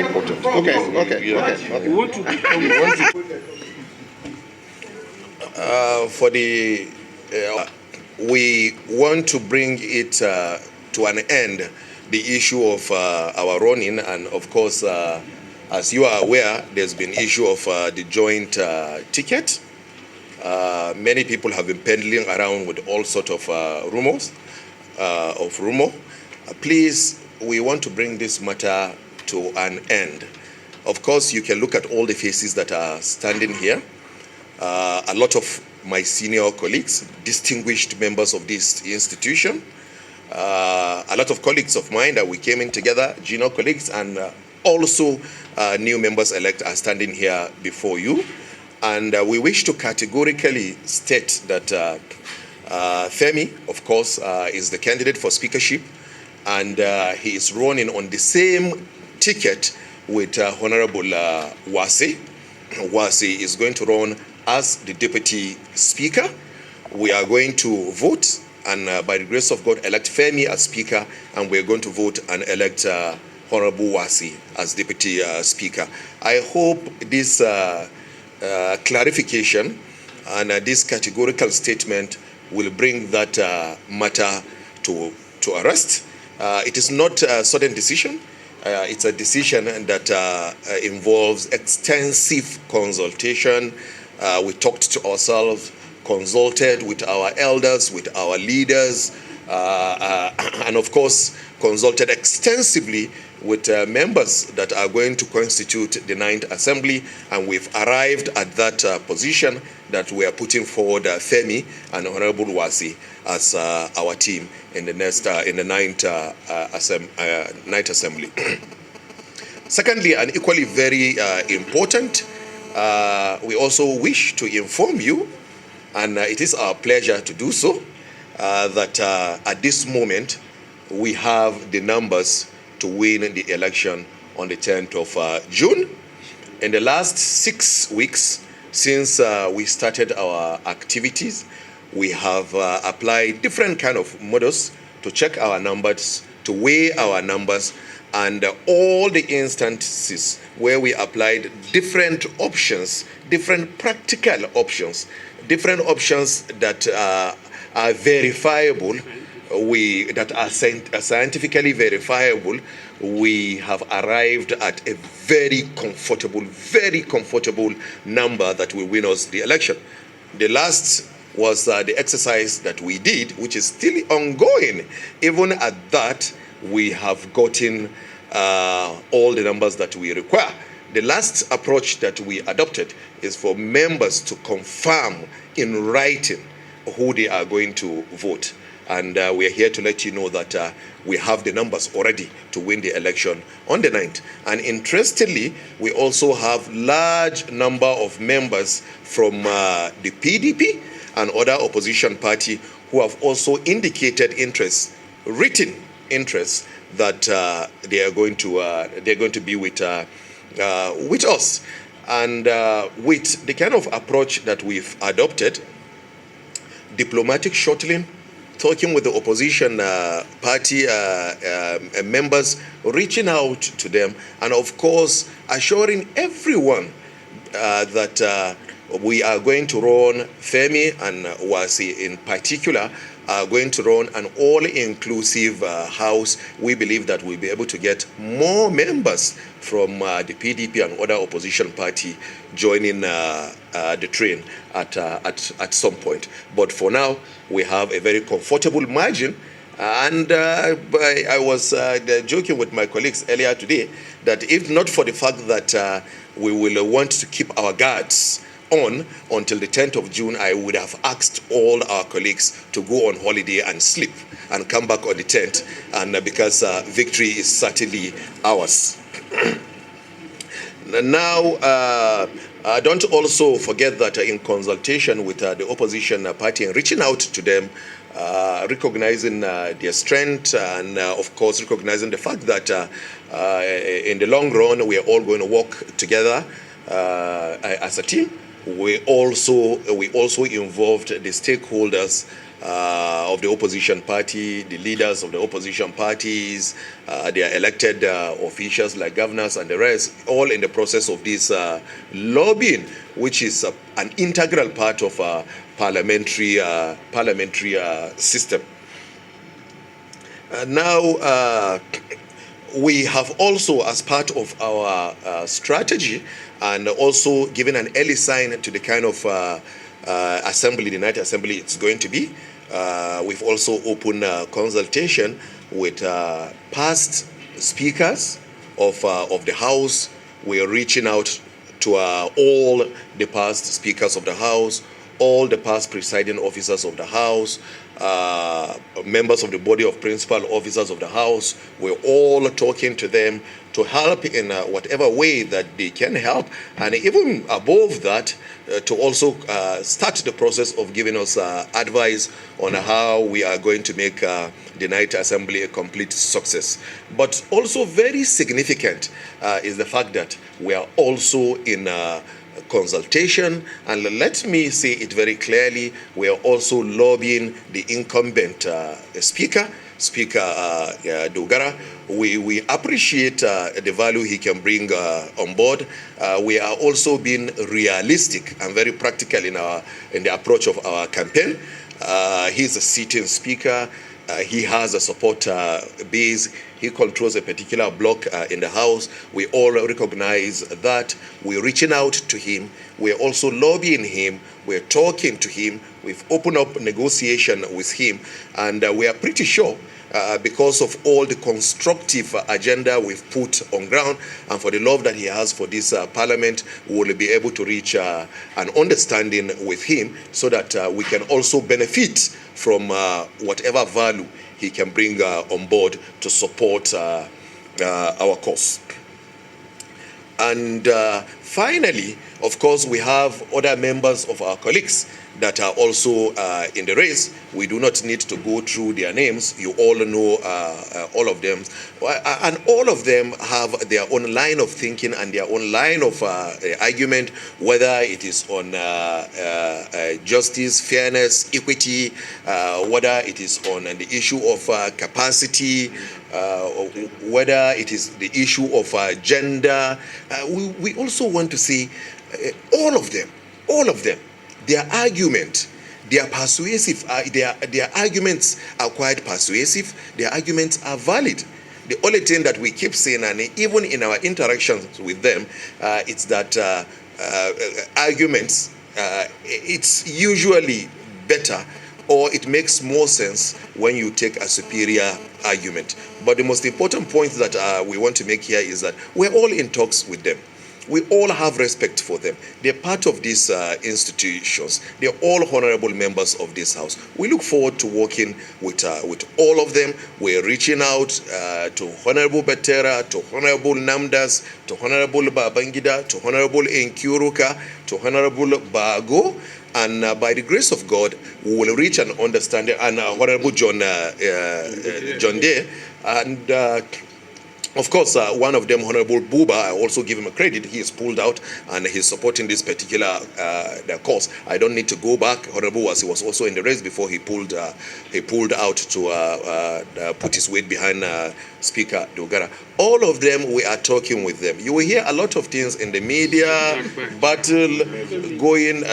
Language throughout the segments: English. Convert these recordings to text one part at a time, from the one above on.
important. Okay. We want to we want to bring it to an end, the issue of our running, and of course, as you are aware, there's been issue of the joint ticket. Many people have been peddling around with all sort of rumors of rumor. Please, we want to bring this matter to an end. Of course, you can look at all the faces that are standing here. A lot of my senior colleagues, distinguished members of this institution, a lot of colleagues of mine that we came in together, junior colleagues, and also new members elect are standing here before you. And we wish to categorically state that Femi, of course, is the candidate for speakership, and he is running on the same ticket with Honorable Wasi. Wasi is going to run as the deputy speaker. We are going to vote and by the grace of God elect Femi as speaker, and we're going to vote and elect Honorable Wasi as deputy speaker. I hope this clarification and this categorical statement will bring that matter to a rest. It is not a sudden decision. It's a decision that involves extensive consultation. We talked to ourselves, consulted with our elders, with our leaders, and of course, consulted extensively with members that are going to constitute the 9th Assembly, and we've arrived at that position that we are putting forward Femi and Honorable Wasi as our team in the next in the 9th Assembly. Secondly, and equally very important, we also wish to inform you, and it is our pleasure to do so, that at this moment we have the numbers to win the election on the 10th of June. In the last 6 weeks since we started our activities, we have applied different kind of models to check our numbers, to weigh our numbers, and all the instances where we applied different options, different practical options, different options that are verifiable, that are scientifically verifiable, we have arrived at a very comfortable number that will win us the election. The last was the exercise that we did, which is still ongoing. Even at that, we have gotten all the numbers that we require. The last approach that we adopted is for members to confirm in writing who they are going to vote. And we are here to let you know that we have the numbers already to win the election on the 9th. And interestingly, we also have large number of members from the PDP and other opposition party who have also indicated interest, written interest, that they are going to be with us. And with the kind of approach that we've adopted, diplomatic shuttling, talking with the opposition party members, reaching out to them, and of course assuring everyone that we are going to run, Femi and Wasi in particular, are going to run an all-inclusive house. We believe that we'll be able to get more members from the PDP and other opposition party joining the train at some point. But for now, we have a very comfortable margin. And I was joking with my colleagues earlier today that if not for the fact that we will want to keep our guards on until the 10th of June, I would have asked all our colleagues to go on holiday and sleep and come back on the 10th, and because victory is certainly ours. Now, don't also forget that in consultation with the opposition party and reaching out to them, recognizing their strength, and of course recognizing the fact that in the long run we are all going to work together as a team. We also involved the stakeholders of the opposition party, the leaders of the opposition parties, their elected officials like governors and the rest, all in the process of this lobbying, which is an integral part of parliamentary system. Now, we have also, as part of our strategy, and also given an early sign to the kind of assembly, the night assembly it's going to be, we've also opened a consultation with past speakers of the House. We are reaching out to all the past speakers of the House, all the past presiding officers of the House, members of the body of principal officers of the House. We're all talking to them to help in whatever way that they can help, and even above that, to also start the process of giving us advice on how we are going to make the night assembly a complete success. But also very significant is the fact that we are also in consultation, and let me say it very clearly, we are also lobbying the incumbent Speaker Dogara. We appreciate the value he can bring on board. We are also being realistic and very practical in the approach of our campaign. He's a sitting speaker. He has a support base. He controls a particular block in the House. We all recognize that. We're reaching out to him. We're also lobbying him. We're talking to him. We've opened up negotiation with him. And we are pretty sure, because of all the constructive agenda we've put on ground and for the love that he has for this parliament, we will be able to reach an understanding with him so that we can also benefit from whatever value he can bring on board to support our cause. And finally, of course, we have other members of our colleagues that are also in the race. We do not need to go through their names. You all know all of them. And all of them have their own line of thinking and their own line of argument, whether it is on justice, fairness, equity, whether it is on the issue of capacity, whether it is the issue of gender. We also want to see all of them, their argument, they are persuasive. Their arguments are quite persuasive. Their arguments are valid. The only thing that we keep saying, and even in our interactions with them, it's that arguments, it's usually better, or it makes more sense when you take a superior argument. But the most important point that we want to make here is that we're all in talks with them. We all have respect for them. They're part of these institutions. They're all honorable members of this House. We look forward to working with all of them. We're reaching out to Honorable Betera, to Honorable Namdas, to Honorable Babangida, to Honorable Nkuruka, to Honorable Bago. And by the grace of God, we will reach an understanding. And Honorable John Day. And of course, one of them, Honorable Buba, I also give him a credit. He is pulled out and he's supporting this particular cause. I don't need to go back. Honorable he was also in the race before he pulled out to put his weight behind Speaker Dogara. All of them, we are talking with them. You will hear a lot of things in the media, battle going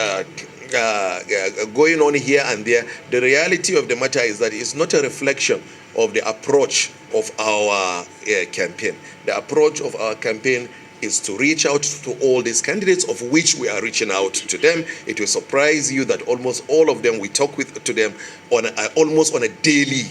on here and there. The reality of the matter is that it's not a reflection of the approach of our campaign. The approach of our campaign is to reach out to all these candidates, of which we are reaching out to them. It will surprise you that almost all of them, we talk to them on almost on a daily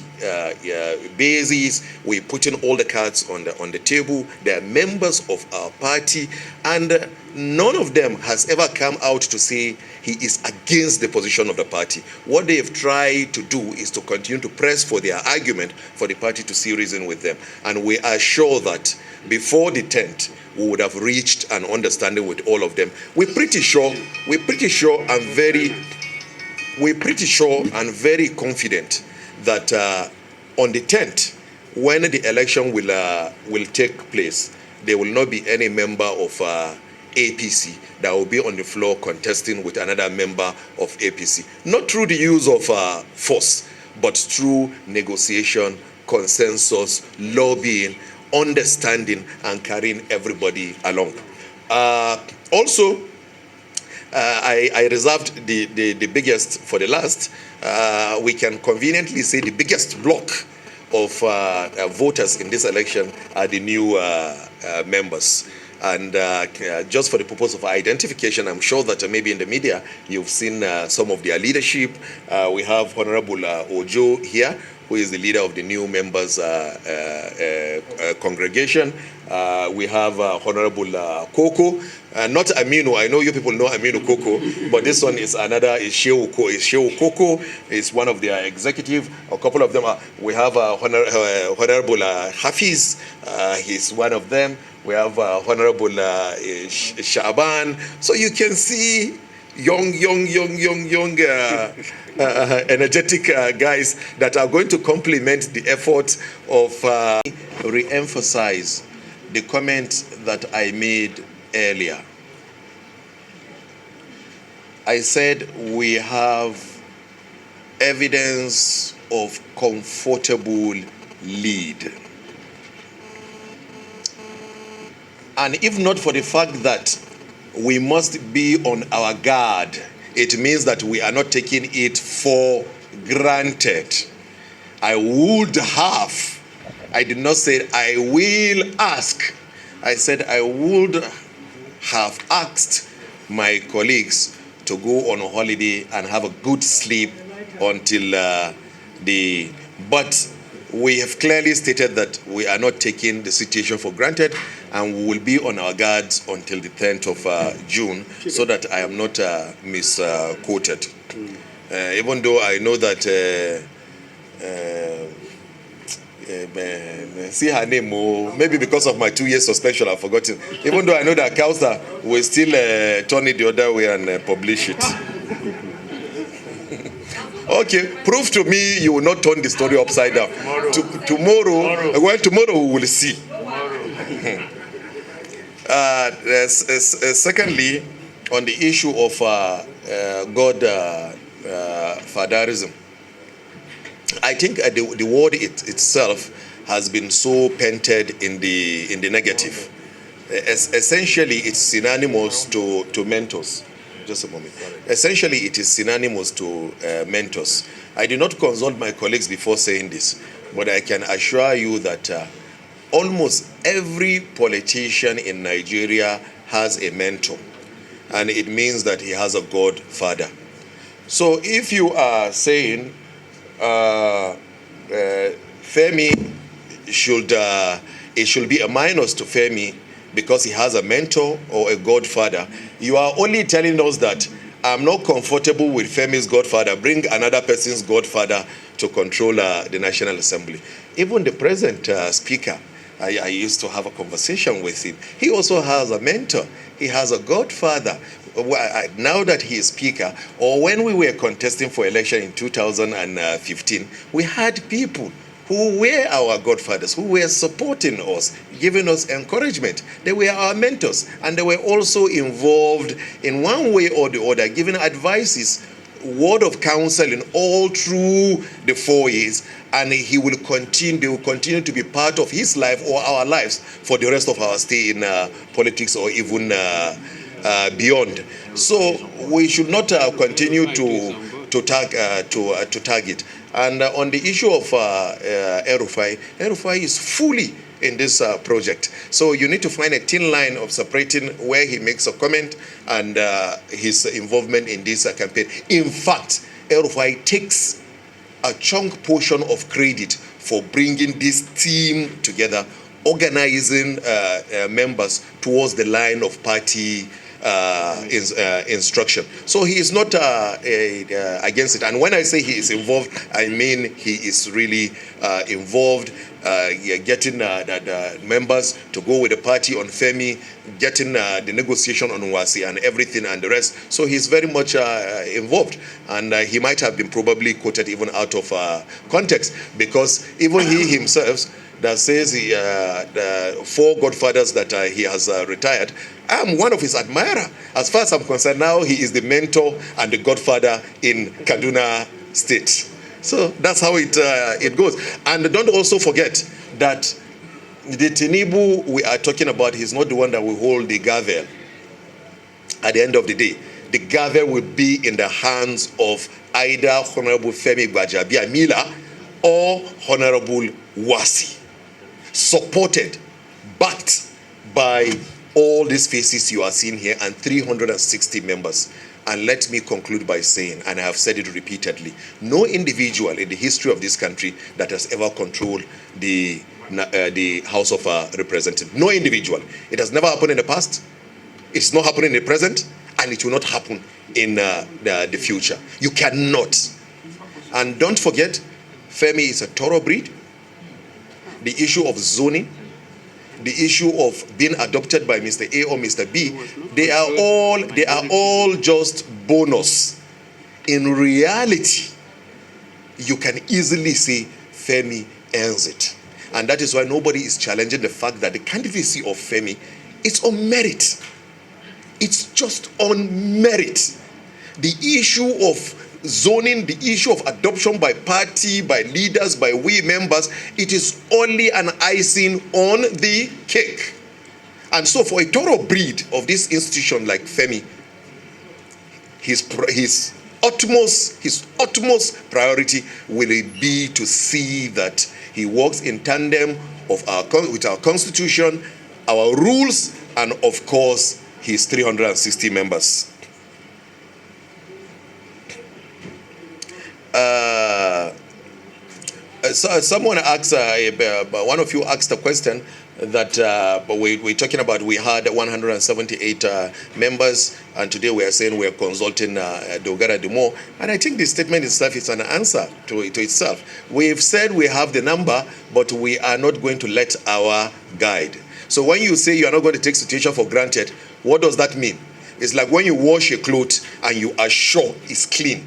basis. We put in all the cards on the table. They are members of our party, and none of them has ever come out to say he is against the position of the party. What they have tried to do is to continue to press for their argument for the party to see reason with them. And we are sure that before the 10th, we would have reached an understanding with all of them. We're pretty sure and very confident that on the 10th, when the election will take place, there will not be any member of APC that will be on the floor contesting with another member of APC. Not through the use of force, but through negotiation, consensus, lobbying, understanding, and carrying everybody along. Also, I reserved the biggest for the last. We can conveniently say the biggest block of voters in this election are the new members. And just for the purpose of identification, I'm sure that maybe in the media you've seen some of their leadership. We have Honorable Ojo here, who is the leader of the new members congregation. We have Honorable Koko, not Aminu. I know you people know Aminu Koko, but this one is another, is Shehu Koko, is one of their executive. A couple of them are, we have Honorable Hafiz, he's one of them. We have Honorable Shaban. So you can see young, energetic guys that are going to complement the effort of re-emphasize the comment that I made earlier. I said we have evidence of comfortable lead. And if not for the fact that we must be on our guard, it means that we are not taking it for granted. I would have, I did not say I will ask. I said I would have asked my colleagues to go on a holiday and have a good sleep until but we have clearly stated that we are not taking the situation for granted, and we will be on our guards until the 10th of June, so that I am not misquoted. Even though I know that, see her name, maybe because of my 2 years suspension, I've forgotten. Even though I know that Kausa will still turn it the other way and publish it. Okay, prove to me you will not turn the story upside down. Tomorrow, well, tomorrow we will see. Secondly, on the issue of Godfatherism, I think the word itself has been so painted in the negative. Essentially, it's synonymous to mentors. Just a moment. Essentially, it is synonymous to mentors. I did not consult my colleagues before saying this, but I can assure you that almost every politician in Nigeria has a mentor, and it means that he has a godfather. So if you are saying Femi it should be a minus to Femi because he has a mentor or a godfather, you are only telling us that I'm not comfortable with Femi's godfather. Bring another person's godfather to control the National Assembly. Even the present speaker, I used to have a conversation with him. He also has a mentor. He has a godfather. Now that he is speaker, or when we were contesting for election in 2015, we had people who were our godfathers, who were supporting us, giving us encouragement. They were our mentors, and they were also involved in one way or the other, giving advices, word of counseling all through the 4 years, and they will continue to be part of his life or our lives for the rest of our stay in politics or even beyond. So we should not continue to target. And on the issue of El-Rufai is fully in this project. So you need to find a thin line of separating where he makes a comment and his involvement in this campaign. In fact, El-Rufai takes a chunk portion of credit for bringing this team together, organizing members towards the line of party instruction. So he is not against it. And when I say he is involved, I mean he is really involved, getting the members to go with the party on Femi, getting the negotiation on Nwasi and everything and the rest. So he's very much involved. And he might have been probably quoted even out of context, because even he himself that says the 4 godfathers that he has retired. I'm one of his admirer. As far as I'm concerned now, he is the mentor and the godfather in Kaduna State. So that's how it goes. And don't also forget that the Tinubu we are talking about, he's not the one that will hold the gavel. At the end of the day, the gavel will be in the hands of either Honorable Femi Gbajabiamila or Honorable Wasi, supported, backed by all these faces you are seeing here and 360 members. And let me conclude by saying, and I have said it repeatedly, no individual in the history of this country that has ever controlled the House of Representatives. No individual. It has never happened in the past. It's not happening in the present, and it will not happen in the future. You cannot. And don't forget, Femi is a thoroughbreed. The issue of zoning, the issue of being adopted by Mr. A or Mr. B, they are all just bonus. In reality, you can easily say Femi earns it. And that is why nobody is challenging the fact that the candidacy of Femi is on merit. It's just on merit. The issue of zoning, the issue of adoption by party, by leaders, by we members, it is only an icing on the cake. And so for a thoroughbreed of this institution like Femi, his utmost priority will be to see that he works in tandem with our constitution, our rules, and of course his 360 members. So someone asked, one of you asked a question that we're talking about. We had 178 members, and today we are saying we are consulting Dogara Demo. And I think the statement itself is an answer to itself. We've said we have the number, but we are not going to let our guide. So when you say you are not going to take situation for granted, what does that mean? It's like when you wash a cloth and you are sure it's clean.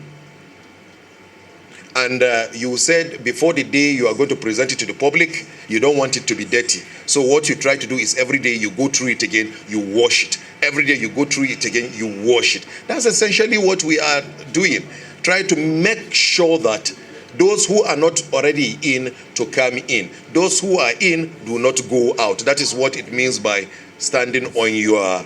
And you said before the day you are going to present it to the public, you don't want it to be dirty. So what you try to do is every day you go through it again, you wash it. Every day you go through it again, you wash it. That's essentially what we are doing. Try to make sure that those who are not already in to come in. Those who are in do not go out. That is what it means by standing on your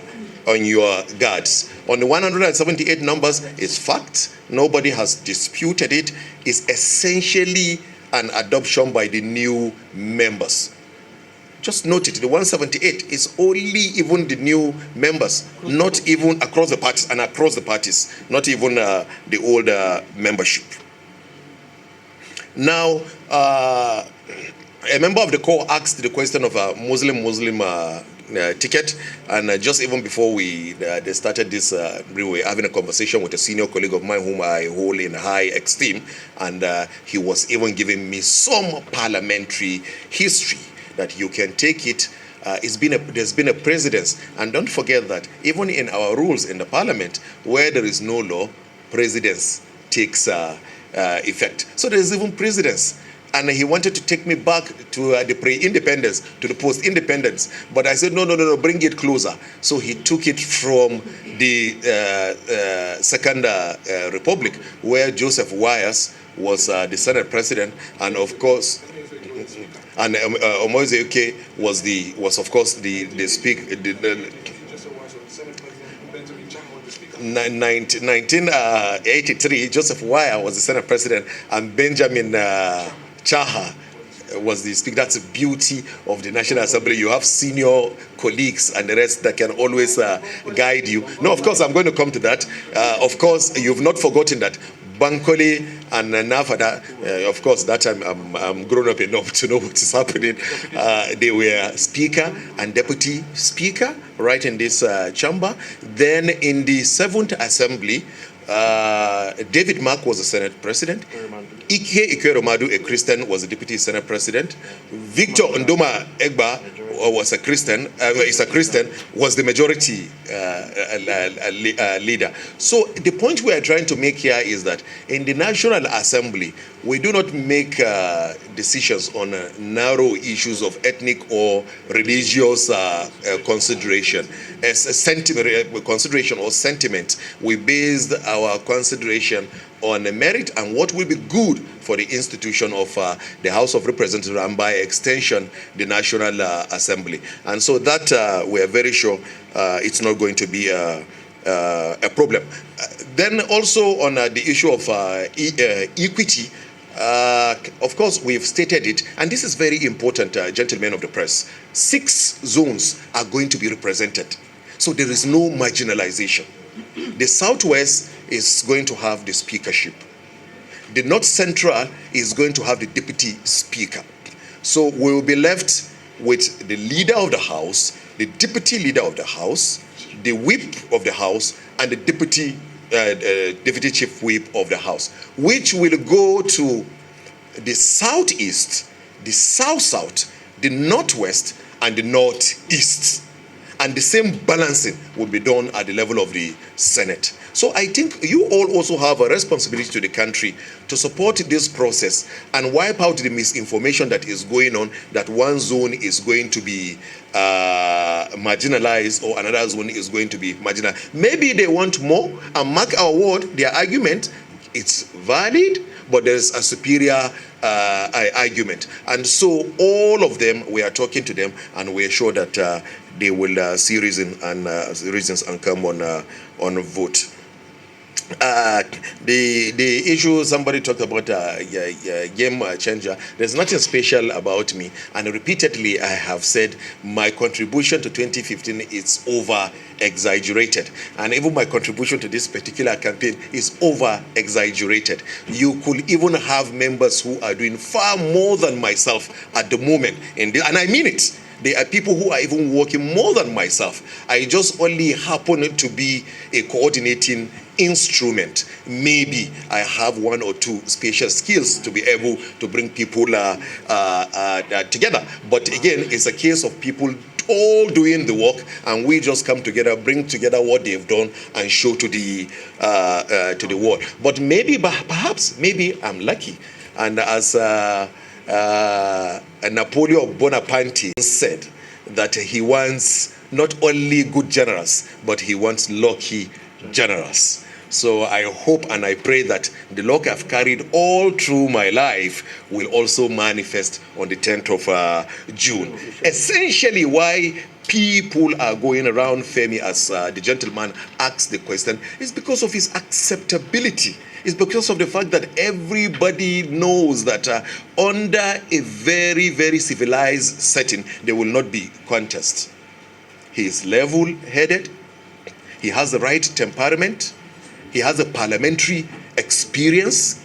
guards. On the 178 numbers, it's fact. Nobody has disputed it. It's essentially an adoption by the new members. Just note it, the 178 is only even the new members, not even across the parties, not even the older membership. Now, a member of the core asked the question of a Muslim ticket, and just even before they started this, we were having a conversation with a senior colleague of mine whom I hold in high esteem, and he was even giving me some parliamentary history that you can take it. There's been a precedence, and don't forget that even in our rules in the parliament, where there is no law, precedence takes effect. So there's even precedence. And he wanted to take me back to the pre-independence, to the post-independence. But I said, no, bring it closer. So he took it from the Second Republic, where Joseph Wyers was the Senate President, and of course, and Omoyeze was of course the speaker. 1983, Joseph Wyers was the Senate President, and Benjamin Chaha was the speaker. That's the beauty of the National Assembly. You have senior colleagues and the rest that can always guide you. No, of course, I'm going to come to that. Of course, you've not forgotten that Bankole and Nafada, of course, that time I'm grown up enough to know what is happening. They were Speaker and Deputy Speaker right in this chamber. Then in the 7th Assembly, David Mark was the Senate President. Ike Ikeromadu, a Christian, was the Deputy Senate President. Victor Ndoma Egba was a Christian, is a Christian, was the majority leader. So the point we are trying to make here is that in the National Assembly, we do not make decisions on narrow issues of ethnic or religious consideration. As a consideration or sentiment, we based our consideration on the merit and what will be good for the institution of the House of Representatives and by extension the National Assembly. And so that we are very sure it's not going to be a problem. Then also on the issue of equity, of course, we've stated it, and this is very important, gentlemen of the press. 6 zones are going to be represented. So there is no marginalization. The Southwest is going to have the speakership. The North Central is going to have the deputy speaker. So we will be left with the leader of the House, the deputy leader of the House, the whip of the House, and the deputy chief whip of the House, which will go to the Southeast, the South-South, the Northwest, and the Northeast. And the same balancing will be done at the level of the Senate. So I think you all also have a responsibility to the country to support this process and wipe out the misinformation that is going on, that one zone is going to be marginalized or another zone is going to be marginalized. Maybe they want more, and mark our word, their argument, it's valid, but there's a superior argument. And so all of them, we are talking to them, and we are sure that they will see reasons and come on vote. The issue somebody talked about, game changer. There's nothing special about me, and repeatedly I have said my contribution to 2015 is over exaggerated, and even my contribution to this particular campaign is over exaggerated. You could even have members who are doing far more than myself at the moment, and I mean it. There are people who are even working more than myself. I just only happen to be a coordinating instrument. Maybe I have 1 or 2 special skills to be able to bring people together. But again, it's a case of people all doing the work, and we just come together, bring together what they've done, and show to the world. But maybe, perhaps, maybe I'm lucky, and as Napoleon Bonaparte said, that he wants not only good generals, but he wants lucky generals. So I hope and I pray that the luck I've carried all through my life will also manifest on the 10th of June. Essentially, why people are going around Femi, as the gentleman asked the question, is because of his acceptability. It's because of the fact that everybody knows that under a very, very civilized setting, there will not be contest. He is level-headed. He has the right temperament. He has a parliamentary experience.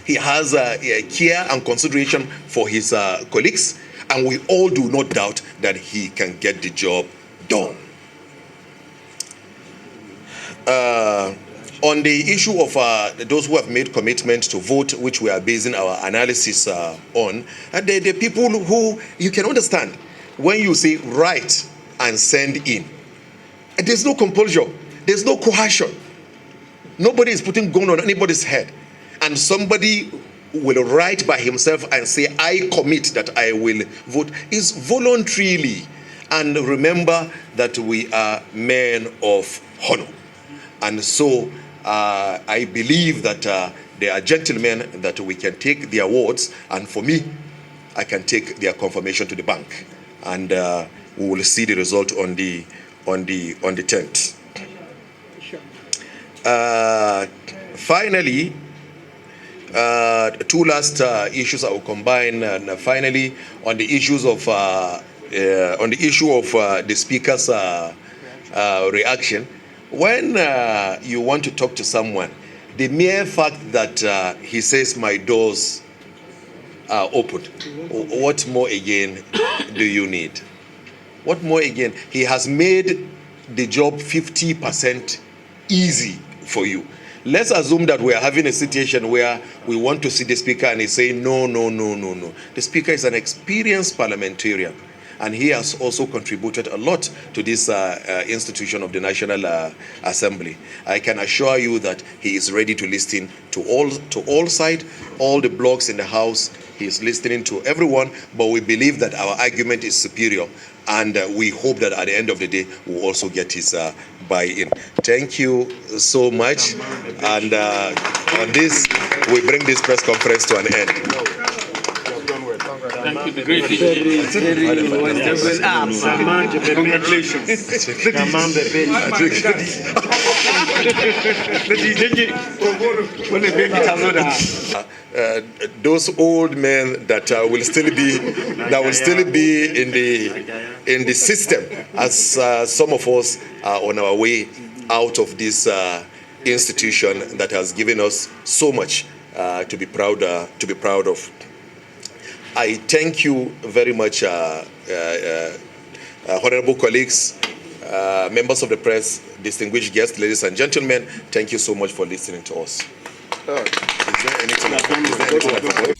He has a care and consideration for his colleagues. And we all do not doubt that he can get the job done. On the issue of those who have made commitments to vote, which we are basing our analysis on, the people who, you can understand, when you say write and send in, there's no compulsion, there's no coercion. Nobody is putting gun on anybody's head. And somebody will write by himself and say, I commit that I will vote, is voluntarily. And remember that we are men of honor. And so I believe that they are gentlemen that we can take their words, and for me, I can take their confirmation to the bank, and we will see the result on the 10th. Finally, 2 last issues I will combine. And finally, on the issues of on the issue of the speaker's reaction. When you want to talk to someone, the mere fact that he says my doors are open, what more again do you need? What more again? He has made the job 50% easy for you. Let's assume that we are having a situation where we want to see the speaker and he's saying no. The speaker is an experienced parliamentarian. and he has also contributed a lot to this institution of the National Assembly. I can assure you that he is ready to listen to all sides, all the blocs in the House. He is listening to everyone, but we believe that our argument is superior, and we hope that at the end of the day, we'll also get his buy-in. Thank you so much, and on this, we bring this press conference to an end. Thank you, the great congratulations. Those old men that will still be in the system, as some of us are on our way out of this institution that has given us so much to be proud of. I thank you very much, honorable colleagues, members of the press, distinguished guests, ladies and gentlemen. Thank you so much for listening to us. Is there anything I forgot?